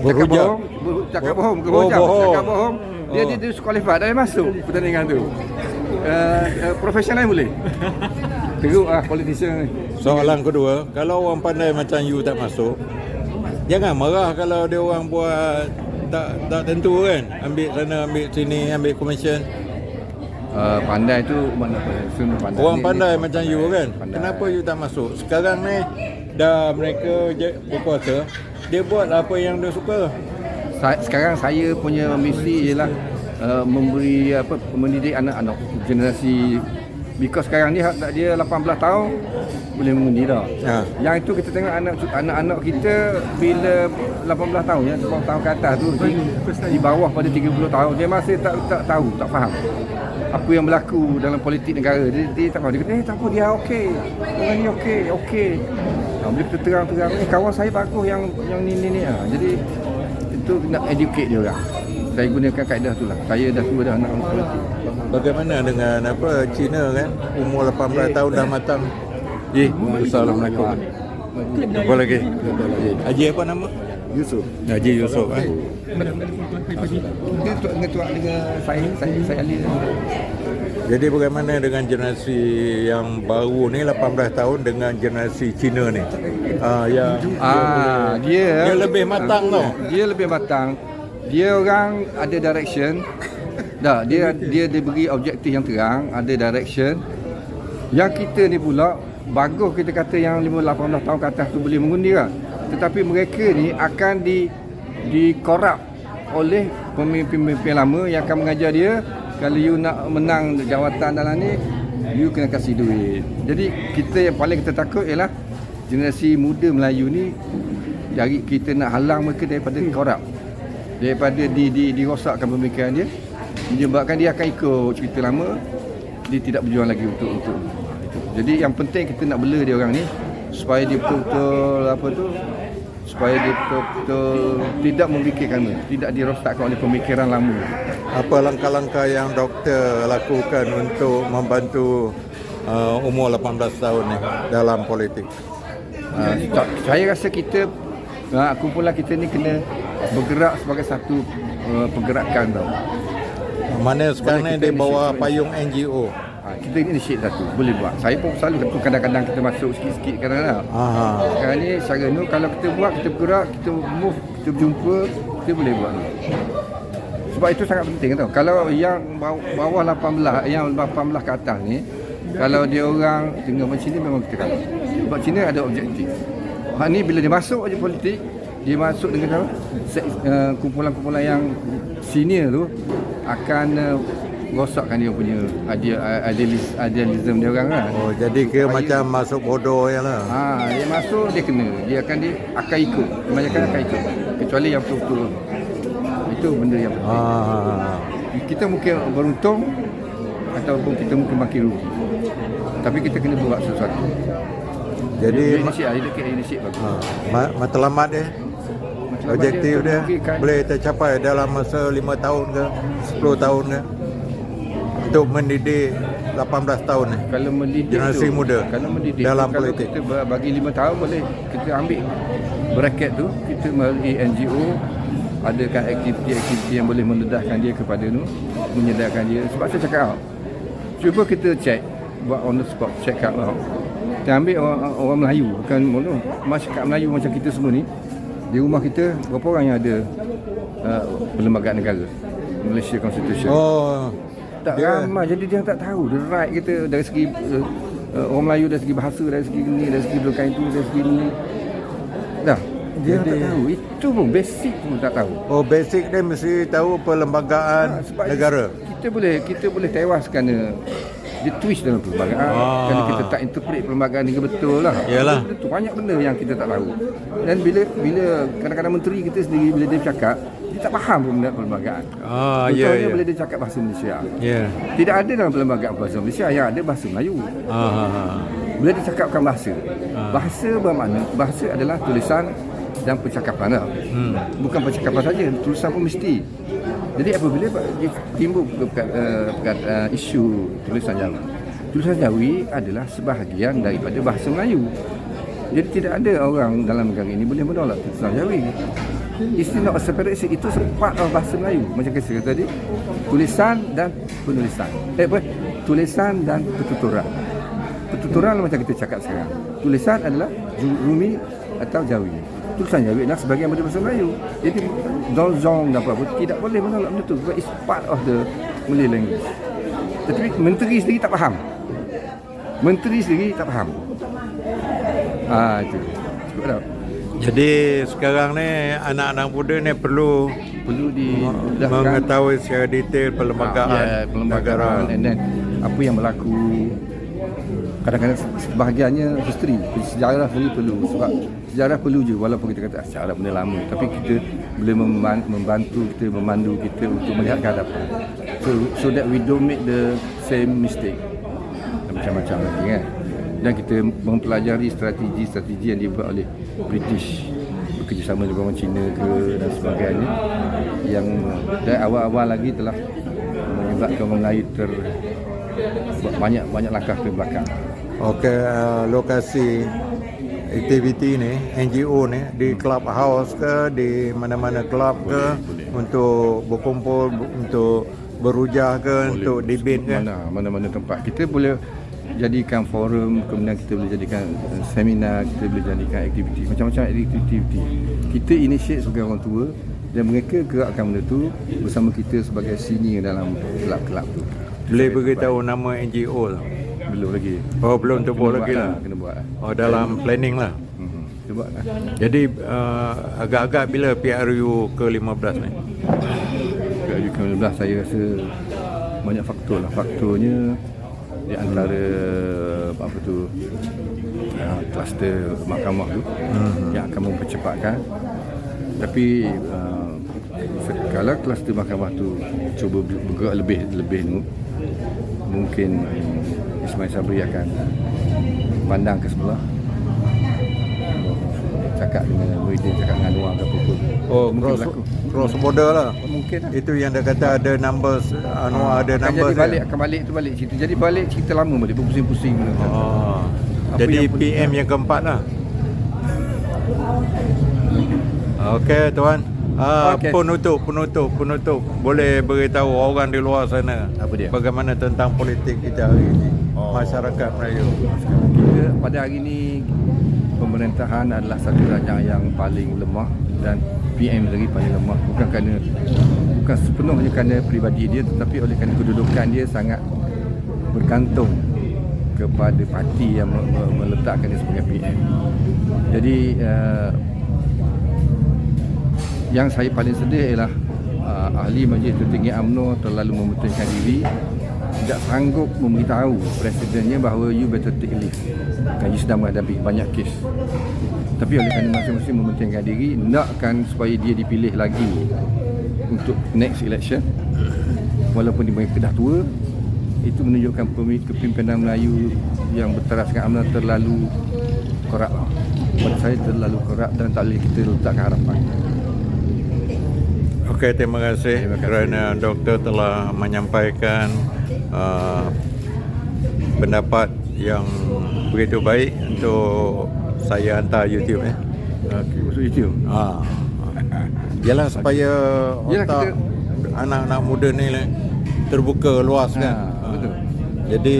cakap bohong, cakap bohong. Dia disqualified, dia masuk pertandingan tu. Profesional boleh. Teruk politician ni. Soalan kedua, kalau orang pandai macam you tak masuk, jangan marah kalau dia orang buat tak tentu kan. Ambil sana, ambil sini, ambil commission. Pandai tu mana pandai. Orang pandai macam you kan. Pandai. Kenapa you tak masuk? Sekarang ni dah mereka berkuasa, dia buat apa yang dia suka. Sekarang saya punya misi ialah mendidik anak-anak generasi, because sekarang dia 18 tahun boleh mengundi dah. Yang itu kita tengok anak-anak kita bila 18 tahun 10 tahun ke atas tu di bawah pada 30 tahun dia masih tak tahu, tak faham apa yang berlaku dalam politik negara. Dia tak faham. Dia kata tak apa, dia okey. Orang ni okey. Bila kita terang-terang kawan saya bagus yang ni. Jadi itu nak educate dia orang. Saya gunakan kaedah tu lah. Saya dah tua dah nak politik. Bagaimana dengan Cina kan? Umur 18 tahun dah matang. Assalamualaikum. Apa lagi? Haji apa nama? Yusuf. Haji Yusuf Dia tuak dengan saya Ali. Jadi bagaimana dengan generasi yang baru ni 18 tahun dengan generasi Cina ni? Dia lebih matang tau. Dia lebih matang. Dia orang ada direction. Dia diberi objektif yang terang, ada direction. Yang kita ni pula bagus kita kata yang 18 tahun ke atas tu boleh mengundi kan. Tetapi mereka ni akan di-corrupt oleh pemimpin-pemimpin lama yang akan mengajar dia, kalau you nak menang jawatan dalam ni, you kena kasih duit. Jadi kita yang paling kita takut ialah generasi muda Melayu ni, dari kita nak halang mereka daripada corrupt, daripada dirosakkan pemikiran dia, menyebabkan dia akan ikut cerita lama, dia tidak berjuang lagi untuk itu. Jadi yang penting kita nak bela dia orang ni supaya dia betul-betul supaya dia betul-betul tidak memikirkan, tidak dirosakkan oleh pemikiran lama. Apa langkah-langkah yang doktor lakukan untuk membantu umur 18 tahun ni dalam politik? Saya rasa kita kumpulan kita ni kena bergerak sebagai satu pergerakan tau. Mana sekarang ni di bawah payung NGO. Kita initiate satu, boleh buat. Saya pun selalu kadang-kadang kita masuk sikit-sikit kadang-kadang. Sekarang ni cara ni kalau kita buat, kita bergerak, kita move, kita berjumpa, kita boleh buat. Sebab itu sangat penting tau. Kalau yang bawah 18, yang 18 ke atas ni, kalau dia orang tengah macam ni memang kita kalah. Sebab Cina ada objektif. Ni bila dia masuk je politik, dia masuk dengan kumpulan-kumpulan yang senior tu akan rosakkan dia punya idealism dia orang kan. Jadi kira macam masuk bodoh je lah. Dia masuk, dia kena. Dia akan ikut. Kebanyakan akan ikut. Kecuali yang betul-betul. Itu benda yang penting. Kita mungkin beruntung ataupun kita mungkin makin rugi. Tapi kita kena buat sesuatu. Jadi inisiat bagus. Matlamat dia, objektif dia boleh tercapai dalam masa 5 tahun ke 10 tahun ke, untuk mendidik 18 tahun ni, kalau mendidik generasi tu, muda kalau mendidik dalam tu, politik. Kalau kita bagi 5 tahun boleh kita ambil bracket tu, kita melalui NGO adakan aktiviti-aktiviti yang boleh mendedahkan dia kepada tu, menyedarkan dia. Sebab saya cakap cuba kita check, buat on the spot check up lah. Kita ambil orang Melayu, bukan masyarakat Melayu macam kita semua ni. Di rumah kita berapa orang yang ada perlembagaan negara, Malaysia Constitution? Tak ramai. Jadi dia tak tahu the right kita dari segi orang Melayu, dari segi bahasa, dari segi ni, dari segi belakang itu, dari segi ni. Dia tak tahu. Itu pun basic pun tak tahu. Basic dia mesti tahu perlembagaan negara. Kita boleh tewaskan dia twist dalam perlembagaan. Kalau kita tak interpret perlembagaan dengan betul lah. Yalah. Itu banyak benda yang kita tak tahu. Dan bila kadang-kadang menteri kita sendiri bila dia bercakap, dia tak faham perlembagaan. Contohnya bila dia cakap bahasa Malaysia. Tidak ada dalam perlembagaan bahasa Malaysia, yang ada bahasa Melayu. Bila dia cakapkan bahasa bermakna, bahasa adalah tulisan dan percakapan lah. Bukan percakapan saja, tulisan pun mesti. Jadi apabila timbul isu tulisan Jawi, tulisan Jawi adalah sebahagian daripada bahasa Melayu. Jadi tidak ada orang dalam negara ini boleh menolak tulisan Jawi. It's not a separate issue. Itu part of bahasa Melayu. Macam saya kata tadi, tulisan dan penulisan. Tulisan dan pertuturan. Pertuturan macam kita cakap sekarang. Tulisan adalah Rumi atau Jawi. Tulisan Jawi adalah sebagian daripada bahasa Melayu. Jadi zong dan apa-apa tidak boleh menolak benda tu. It's part of the Malay language. Tetapi menteri sendiri tak faham. Menteri sendiri tak faham. Itu. Cukup tak? Jadi sekarang ni anak-anak muda ni perlu mengetahui secara detail perlembagaan, perlembagaan and then apa yang berlaku. Kadang-kadang sebahagiannya history, sejarah sendiri perlu. Sebab sejarah perlu je, walaupun kita kata sejarah benda lama, tapi kita boleh membantu kita, memandu kita untuk melihat ke hadapan. So that we don't make the same mistake. Macam-macam lagi kan. Dan kita mempelajari strategi-strategi yang dibuat oleh British bekerjasama dengan orang Cina ke dan sebagainya, yang dari awal-awal lagi telah menyebabkan orang Melayu banyak langkah ke belakang. Okey, lokasi aktiviti ni, NGO ni di clubhouse ke, di mana-mana club ke, boleh. Untuk berkumpul, untuk berhujah ke, boleh. Untuk debate ke, mana-mana tempat kita boleh jadikan forum, kemudian kita boleh jadikan seminar, kita boleh jadikan aktiviti, macam-macam aktiviti. Kita initiate sebagai orang tua dan mereka gerakkan benda tu bersama kita sebagai senior dalam kelab-kelab tu. Boleh beritahu nama NGO tu? Belum lagi. Oh, belum tu buat lagi lah. Kena buat. Oh, dalam planning lah. Kita buat lah. Jadi agak-agak bila PRU ke-15 ni? PRU ke-15 saya rasa banyak faktor lah. Faktornya di antara apa tu, kluster mahkamah tu yang akan mempercepatkan. Tapi kalau kluster mahkamah tu cuba bergerak lebih mungkin Ismail Sabri akan pandang ke sebelah, cakap dengan Muhyiddin, cakap dengan Anwar ke apa-apa. Oh, cross border lah. Mungkin lah. Itu yang dia kata ada numbers, Anwar ada numbers. Akan balik cerita. Jadi balik cerita lama balik, berpusing-pusing. Jadi PM yang keempat lah. Okey tuan. Okay. Penutup. Boleh beritahu orang di luar sana apa dia? Bagaimana tentang politik kita hari ini, masyarakat Melayu. Kita pada hari ini pemerintahan adalah satu rajang yang paling lemah dan PM lagi paling lemah, bukan sepenuhnya kerana peribadi dia, tetapi oleh kerana kedudukan dia sangat bergantung kepada parti yang meletakkan dia sebagai PM. Jadi yang saya paling sedih ialah ahli Majlis Tertinggi UMNO terlalu mementingkan diri, tidak sanggup memberitahu presidennya bahawa you better take leave, kan you sedang menghadapi banyak kes. Tapi oleh kerana masing-masing mementingkan diri, nakkan supaya dia dipilih lagi untuk next election walaupun dia dah tua, itu menunjukkan kepimpinan Melayu yang berteraskan UMNO terlalu korup. Pada saya terlalu korup dan tak boleh kita letakkan harapan. Okey, terima kasih kerana doktor telah menyampaikan pendapat yang begitu baik untuk saya hantar YouTube ya. Okey, masuk YouTube. Yalah supaya otak anak-anak muda ni terbuka luas kan. Betul. Jadi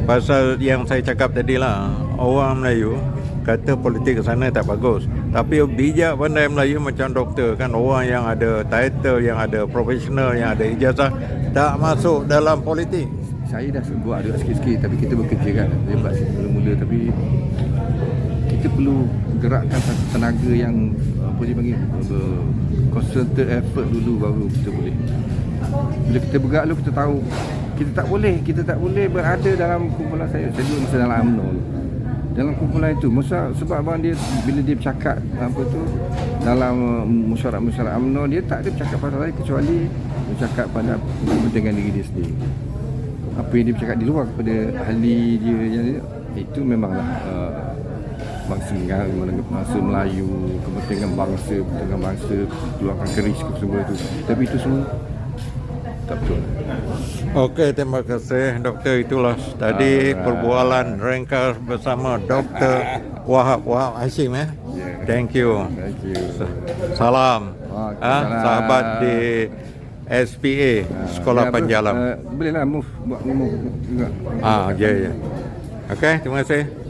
pasal yang saya cakap tadi lah, orang Melayu kata politik ke sana tak bagus, tapi bijak pandai Melayu macam doktor kan, orang yang ada title, yang ada profesional, yang ada ijazah tak masuk dalam politik. Saya dah buat ada sikit-sikit, tapi kita bekerja kan, lebat mula-mula, tapi kita perlu gerakkan satu tenaga yang apa dia panggil, concentrate effort dulu baru kita boleh. Bila kita bergerak dulu, kita tahu kita tak boleh berada dalam kumpulan saya dulu masa dalam UMNO. Dalam kumpulan itu, sebab abang dia bila dia bercakap apa tu dalam mesyuarat UMNO, dia tak ada bercakap pasal lain kecuali bercakap pada kepentingan diri dia sendiri. Apa yang dia bercakap di luar kepada ahli dia itu memanglah bangsa Melayu, kepentingan bangsa, keluarkan keris ke semua itu. Tapi itu semua tak betul. Okey, terima kasih doktor. Itulah tadi perbualan ringkas bersama Dr. Wahab Hashim Thank you. Thank you. Salam. Waalaikumsalam. Sahabat di SPA, Sekolah Panjalam. Bolehlah move, buat move juga. Ya, ya. Okey, terima kasih.